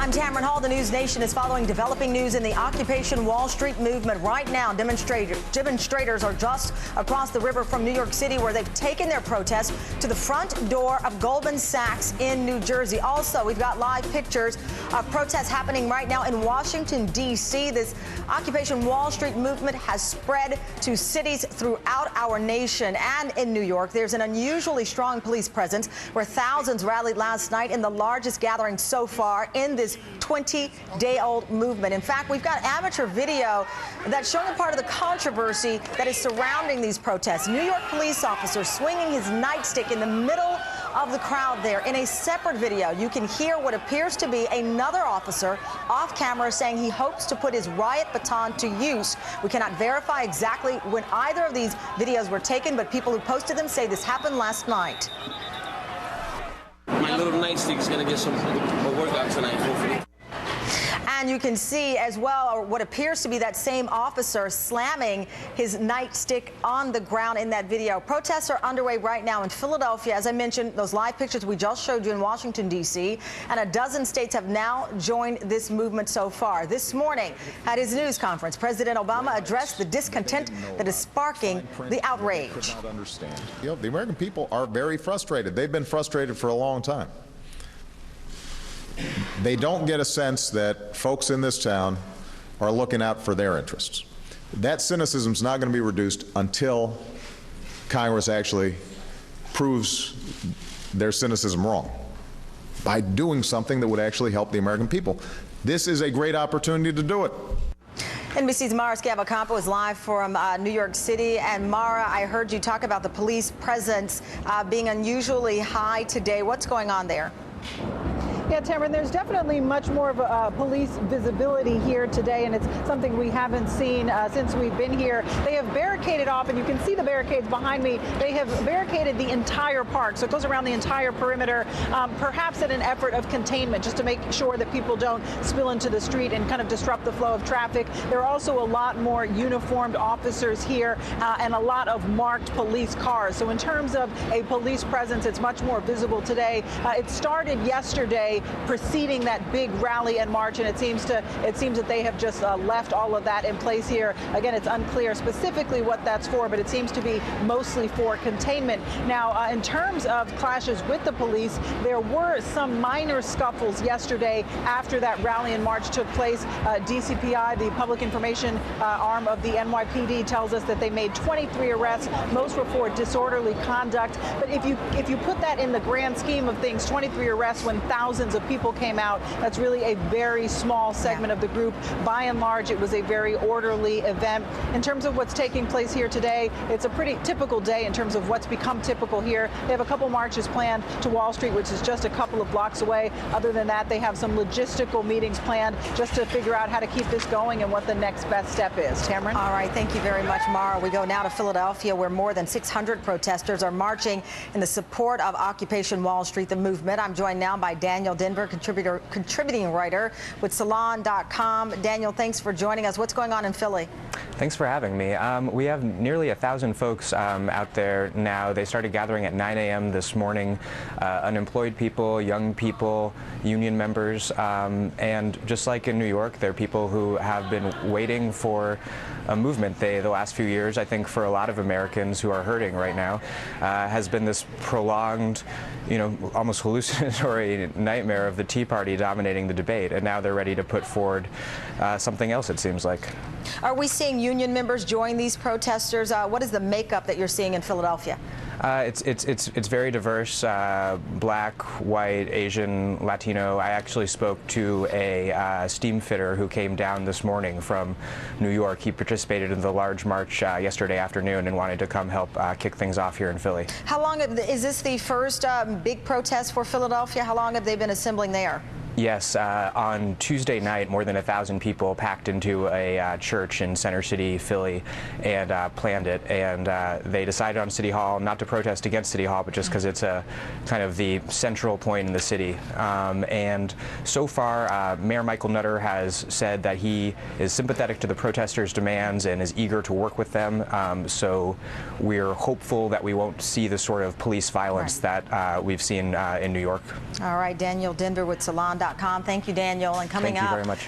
I'm Tamron Hall. The News Nation is following developing news in the Occupation Wall Street movement. Right now, demonstrators are just across the river from New York City, where they've taken their protest to the front door of Goldman Sachs in New Jersey. Also, we've got live pictures of protests happening right now in Washington, D.C. This Occupation Wall Street movement has spread to cities throughout our nation. And in New York, there's an unusually strong police presence, where thousands rallied last night in the largest gathering so far in this 20-day-old movement. In fact, we've got amateur video that's showing a part of the controversy that is surrounding these protests. New York police officer swinging his nightstick in the middle of the crowd there. In a separate video, you can hear what appears to be another officer off camera saying he hopes to put his riot baton to use. We cannot verify exactly when either of these videos were taken, but people who posted them say this happened last night. My little nightstick is going to get some workout tonight, hopefully. And you can see as well what appears to be that same officer slamming his nightstick on the ground in that video. Protests are underway right now in Philadelphia. As I mentioned, those live pictures we just showed you in Washington, D.C., and a dozen states have now joined this movement so far. This morning, at his news conference, President Obama addressed the discontent that is sparking the outrage. You know, the American people are very frustrated. They've been frustrated for a long time. They don't get a sense that folks in this town are looking out for their interests. That cynicism is not going to be reduced until Congress actually proves their cynicism wrong by doing something that would actually help the American people. This is a great opportunity to do it. NBC's Mara Schiavocampo is live from New York City. And Mara, I heard you talk about the police presence being unusually high today. What's going on there? Yeah, Tamron, there's definitely much more of a police visibility here today, and it's something we haven't seen since we've been here. They have barricaded off, and you can see the barricades behind me. They have barricaded the entire park, so it goes around the entire perimeter, perhaps in an effort of containment, just to make sure that people don't spill into the street and kind of disrupt the flow of traffic. There are also a lot more uniformed officers here and a lot of marked police cars. So in terms of a police presence, it's much more visible today. It started yesterday, preceding that big rally and march, and it seems that they have just left all of that in place here. Again, it's unclear specifically what that's for, but it seems to be mostly for containment. Now, in terms of clashes with the police, there were some minor scuffles yesterday after that rally and march took place. DCPI, the public information arm of the NYPD, tells us that they made 23 arrests. Most were for disorderly conduct. But if you put that in the grand scheme of things, 23 arrests when thousands of people came out, that's really a very small segment of the group. By and large, it was a very orderly event. In terms of what's taking place here today, it's a pretty typical day in terms of what's become typical here. They have a couple marches planned to Wall Street, which is just a couple of blocks away. Other than that, they have some logistical meetings planned just to figure out how to keep this going and what the next best step is. Tamron? All right. Thank you very much, Mara. We go now to Philadelphia, where more than 600 protesters are marching in the support of Occupation Wall Street, the movement. I'm joined now by Daniel Denver, contributing writer with Salon.com. Daniel, thanks for joining us. What's going on in Philly? Thanks for having me. We have nearly 1,000 folks out there now. They started gathering at 9 a.m. this morning. Unemployed people, young people, union members, and just like in New York, there are people who have been waiting for a movement. The last few years, I think, for a lot of Americans who are hurting right now, has been this prolonged, almost hallucinatory nightmare of the Tea Party dominating the debate, and now they're ready to put forward something else, it seems like. Are we seeing union members join these protesters? What is the makeup that you're seeing in Philadelphia? It's very diverse, black, white, Asian, Latino. I actually spoke to a steam fitter who came down this morning from New York. He participated in the large march yesterday afternoon and wanted to come help kick things off here in Philly. How long is this the first big protest for Philadelphia? How long have they been assembling there? Yes, on Tuesday night, more than 1,000 people packed into a church in Center City, Philly, and planned it. And they decided on City Hall not to protest against City Hall, but just because it's a kind of the central point in the city. And so far, Mayor Michael Nutter has said that he is sympathetic to the protesters' demands and is eager to work with them. So we're hopeful that we won't see the sort of police violence that we've seen in New York. All right, Daniel Denver with Salon. msnbc.com. Thank you, Daniel. And coming Thank you up, very much.